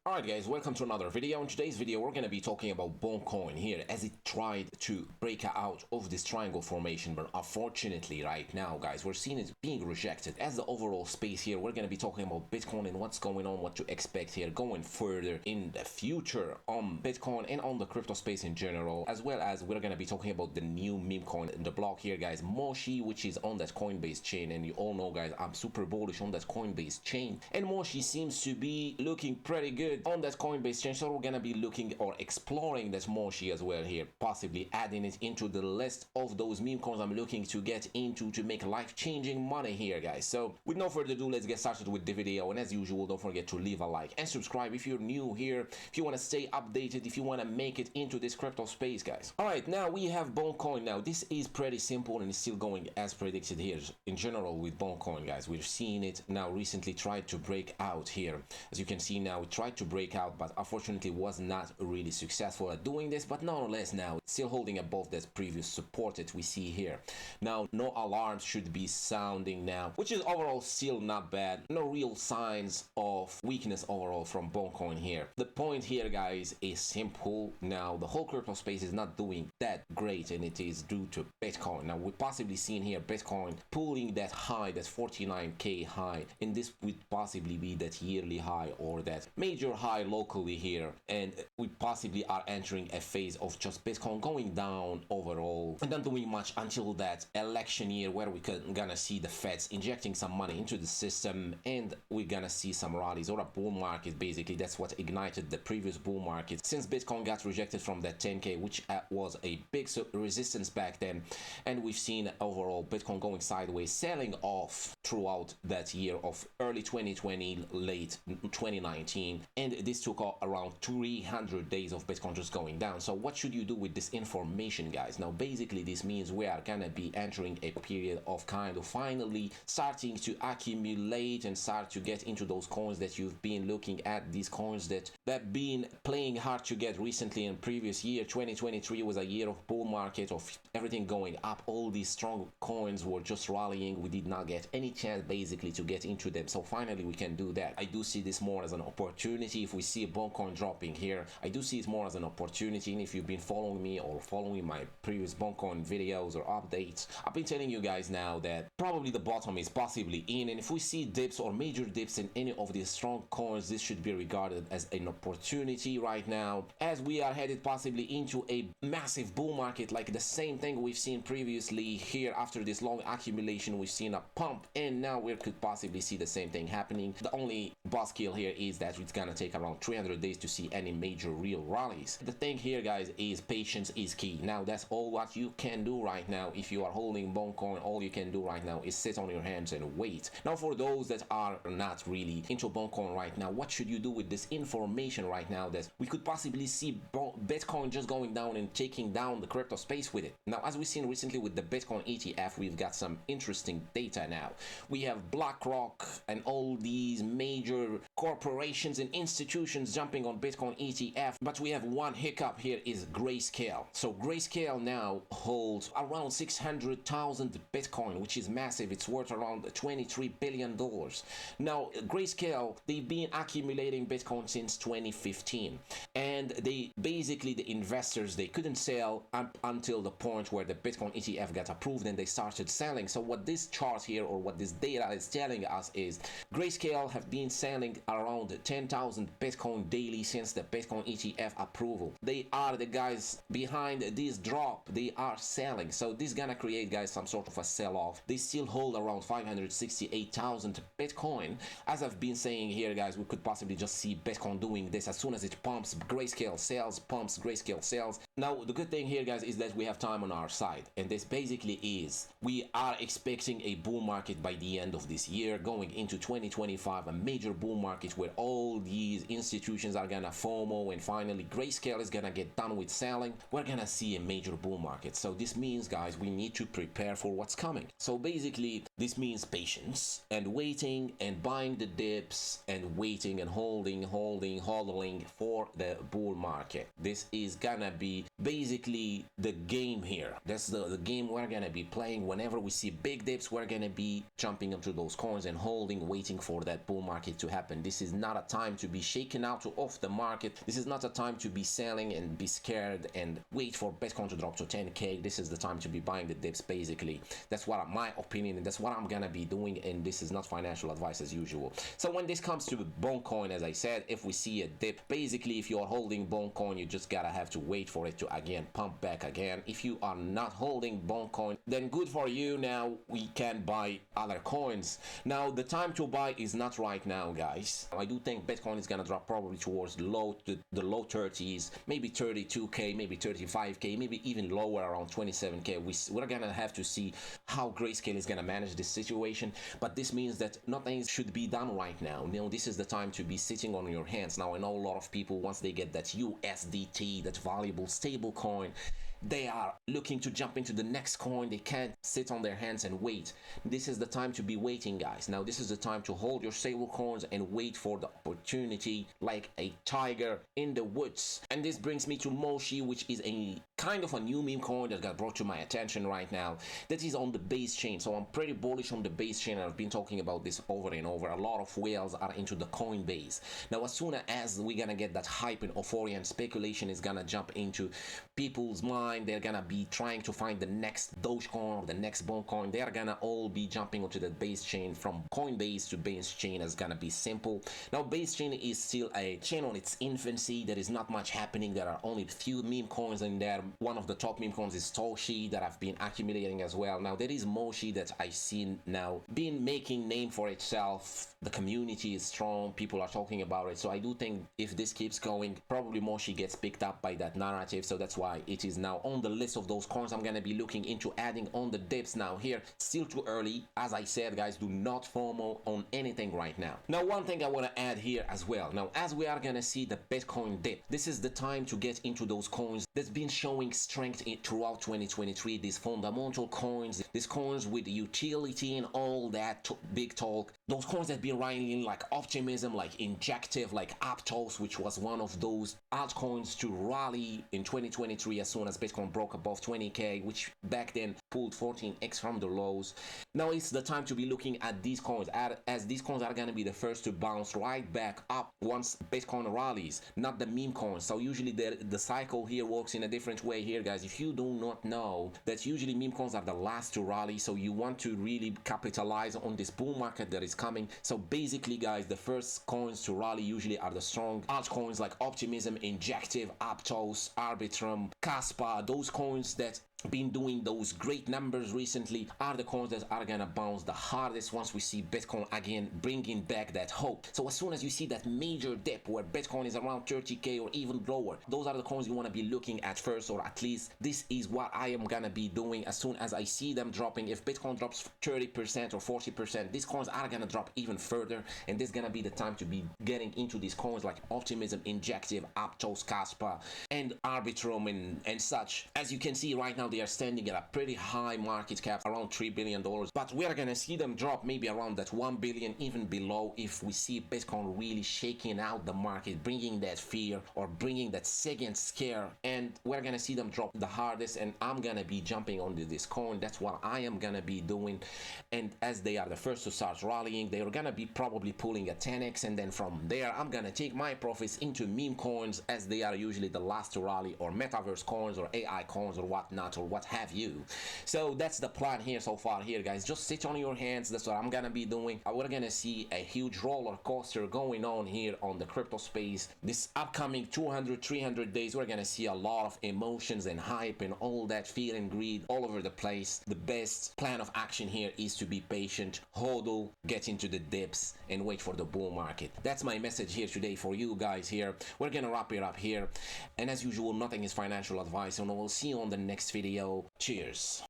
Alright guys, welcome to another video. In today's video we're going to be talking about BONK Coin here as it tried to break out of this triangle formation, but unfortunately right now guys we're seeing it being rejected. As the overall space here, we're going to be talking about Bitcoin and what's going on, what to expect here going further in the future on Bitcoin and on the crypto space in general, as well as we're going to be talking about the new meme coin in the block here guys, Moshi, which is on that Coinbase chain. And you all know guys, I'm super bullish on that Coinbase chain, and Moshi seems to be looking pretty good on that Coinbase chain, so we're gonna be looking or exploring that Moshi as well here, possibly adding it into the list of those meme coins I'm looking to get into to make life-changing money here guys. So with no further ado, let's get started with the video, and as usual don't forget to leave a like and subscribe if you're new here, if you want to stay updated, if you want to make it into this crypto space guys. All right, now we have BONK Coin. Now this is pretty simple and it's still going as predicted here in general with BONK Coin guys. We've seen it now recently tried to break out here. As you can see now, it tried to break out, but unfortunately was not really successful at doing this, but nonetheless now it's still holding above that previous support that we see here. Now no alarms should be sounding now, which is overall still not bad. No real signs of weakness overall from BONK Coin here. The point here guys is simple. Now the whole crypto space is not doing that great, and it is due to Bitcoin. Now we've possibly seen here Bitcoin pulling that high, that 49k high, and this would possibly be that yearly high or that major high locally here, and we possibly are entering a phase of just Bitcoin going down overall and not doing much until that election year, where we gonna see the Feds injecting some money into the system, and we're gonna see some rallies or a bull market. Basically that's what ignited the previous bull market, since Bitcoin got rejected from that 10k, which was a big resistance back then, and we've seen overall Bitcoin going sideways, selling off throughout that year of early 2020, late 2019, and this took around 300 days of Bitcoin just going down. So what should you do with this information guys? Now basically this means we are gonna be entering a period of kind of finally starting to accumulate and start to get into those coins that you've been looking at, these coins that been playing hard to get recently. In previous year 2023 was a year of bull market, of everything going up, all these strong coins were just rallying. We did not get any chance basically to get into them, so finally we can do that. I do see this more as an opportunity. If we see a BONK Coin dropping here, I do see it more as an opportunity. And if you've been following me or following my previous BONK Coin videos or updates, I've been telling you guys now that probably the bottom is possibly in, and if we see dips or major dips in any of these strong coins, this should be regarded as an opportunity right now, as we are headed possibly into a massive bull market, like the same thing we've seen previously here. After this long accumulation, we've seen a pump, and now we could possibly see the same thing happening. The only buzzkill here is that it's gonna take around 300 days to see any major real rallies. The thing here guys is patience is key. Now that's all what you can do right now. If you are holding BONK Coin, all you can do right now is sit on your hands and wait. Now for those that are not really into BONK Coin right now, what should you do with this information right now that we could possibly see Bitcoin just going down and taking down the crypto space with it? Now as we've seen recently with the Bitcoin ETF, we've got some interesting data now. We have BlackRock and all these major corporations and institutions jumping on Bitcoin ETF, but we have one hiccup here is Grayscale. So Grayscale now holds around 600,000 Bitcoin, which is massive. It's worth around $23 billion. Now Grayscale, they've been accumulating Bitcoin since 2015, and they basically, the investors, they couldn't sell up until the point where the Bitcoin ETF got approved and they started selling. So what this chart here or what this data is telling us is Grayscale have been selling around 10,000 Bitcoin daily since the Bitcoin ETF approval. They are the guys behind this drop. They are selling, so this is gonna create guys some sort of a sell-off. They still hold around 568,000 Bitcoin. As I've been saying here guys, we could possibly just see Bitcoin doing this. As soon as it pumps, Grayscale sells, pumps, Grayscale sells. Now the good thing here guys is that we have time on our side, and this basically is we are expecting a bull market by the end of this year, going into 2025, a major bull market where all these institutions are gonna FOMO, and finally Grayscale is gonna get done with selling. We're gonna see a major bull market. So this means guys, we need to prepare for what's coming. So basically this means patience and waiting and buying the dips and waiting and holding, hodling for the bull market. This is gonna be basically the game here. That's the game we're gonna be playing. Whenever we see big dips, we're gonna be jumping into those coins and holding, waiting for that bull market to happen. This is not a time to be shaken out off the market. This is not a time to be selling and be scared and wait for Bitcoin to drop to 10k. This is the time to be buying the dips, basically. That's what my opinion, and that's what I'm gonna be doing, and this is not financial advice as usual. So when this comes to BONK Coin, as I said, if we see a dip, basically if you're holding BONK Coin, you just gotta have to wait for it to again pump back again. If you are not holding BONK Coin, then good for you. Now we can buy other coins. Now the time to buy is not right now, guys. I do think Bitcoin is gonna drop probably towards the low 30s, maybe 32k, maybe 35k, maybe even lower around 27k. We're gonna have to see how Grayscale is gonna manage this situation, but this means that nothing should be done right now. You know, this is the time to be sitting on your hands. Now I know a lot of people, once they get that USDT, that valuable stable coin, they are looking to jump into the next coin. They can't sit on their hands and wait. This is the time to be waiting, guys. Now this is the time to hold your stable coins and wait for the opportunity, like a tiger in the woods. And this brings me to Moshi, which is a kind of a new meme coin that got brought to my attention right now. That is on the base chain. So I'm pretty bullish on the base chain. I've been talking about this over and over. A lot of whales are into the Coinbase. Now as soon as we're gonna get that hype and euphoria and speculation is gonna jump into people's minds, they're gonna be trying to find the next Dogecoin or the next BONK coin. They're gonna all be jumping onto the base chain. From Coinbase to base chain is gonna be simple. Now base chain is still a chain on its infancy. There is not much happening. There are only few meme coins in there. One of the top meme coins is Toshi that I've been accumulating as well. Now there is Moshi that I've seen now been making name for itself. The community is strong. People are talking about it. So I do think if this keeps going, probably Moshi gets picked up by that narrative. So that's why it is now on the list of those coins I'm gonna be looking into adding on the dips. Now here, still too early. As I said, guys, do not FOMO on anything right now. Now one thing I want to add here as well. Now as we are gonna see the Bitcoin dip, this is the time to get into those coins that's been showing strength throughout 2023. These fundamental coins, these coins with utility and all that big talk. Those coins that been riding like optimism, like Injective, like Aptos, which was one of those altcoins to rally in 2023 as soon as Bitcoin broke above 20k, which back then pulled 14x from the lows. Now it's the time to be looking at these coins, as these coins are going to be the first to bounce right back up once Bitcoin rallies, not the meme coins. So usually the cycle here works in a different way here, guys. If you do not know that usually meme coins are the last to rally, so you want to really capitalize on this bull market that is coming. So basically, guys, the first coins to rally usually are the strong altcoins like Optimism, Injective, Aptos, Arbitrum, Kaspa. Those coins that been doing those great numbers recently are the coins that are gonna bounce the hardest once we see Bitcoin again bringing back that hope. So as soon as you see that major dip where Bitcoin is around 30k or even lower, those are the coins you want to be looking at first, or at least this is what I am gonna be doing as soon as I see them dropping. If Bitcoin drops 30% or 40%, these coins are gonna drop even further, and this is gonna be the time to be getting into these coins like Optimism, Injective, Aptos, Kaspa, and Arbitrum and such. As you can see right now, they are standing at a pretty high market cap, around $3 billion, but we are gonna see them drop maybe around that 1 billion, even below, if we see Bitcoin really shaking out the market, bringing that fear or bringing that second scare, and we're gonna see them drop the hardest, and I'm gonna be jumping onto this coin. That's what I am gonna be doing. And as they are the first to start rallying, they're gonna be probably pulling a 10x, and then from there I'm gonna take my profits into meme coins, as they are usually the last to rally, or metaverse coins or AI coins or whatnot, or what have you. So that's the plan here so far here, guys. Just sit on your hands. That's what I'm gonna be doing. We're gonna see a huge roller coaster going on here on the crypto space this upcoming 200-300 days. We're gonna see a lot of emotions and hype and all that fear and greed all over the place. The best plan of action here is to be patient, hodl, get into the dips, and wait for the bull market. That's my message here today for you guys here. We're gonna wrap it up here, and as usual, nothing is financial advice, and we'll see you on the next video. Cheers.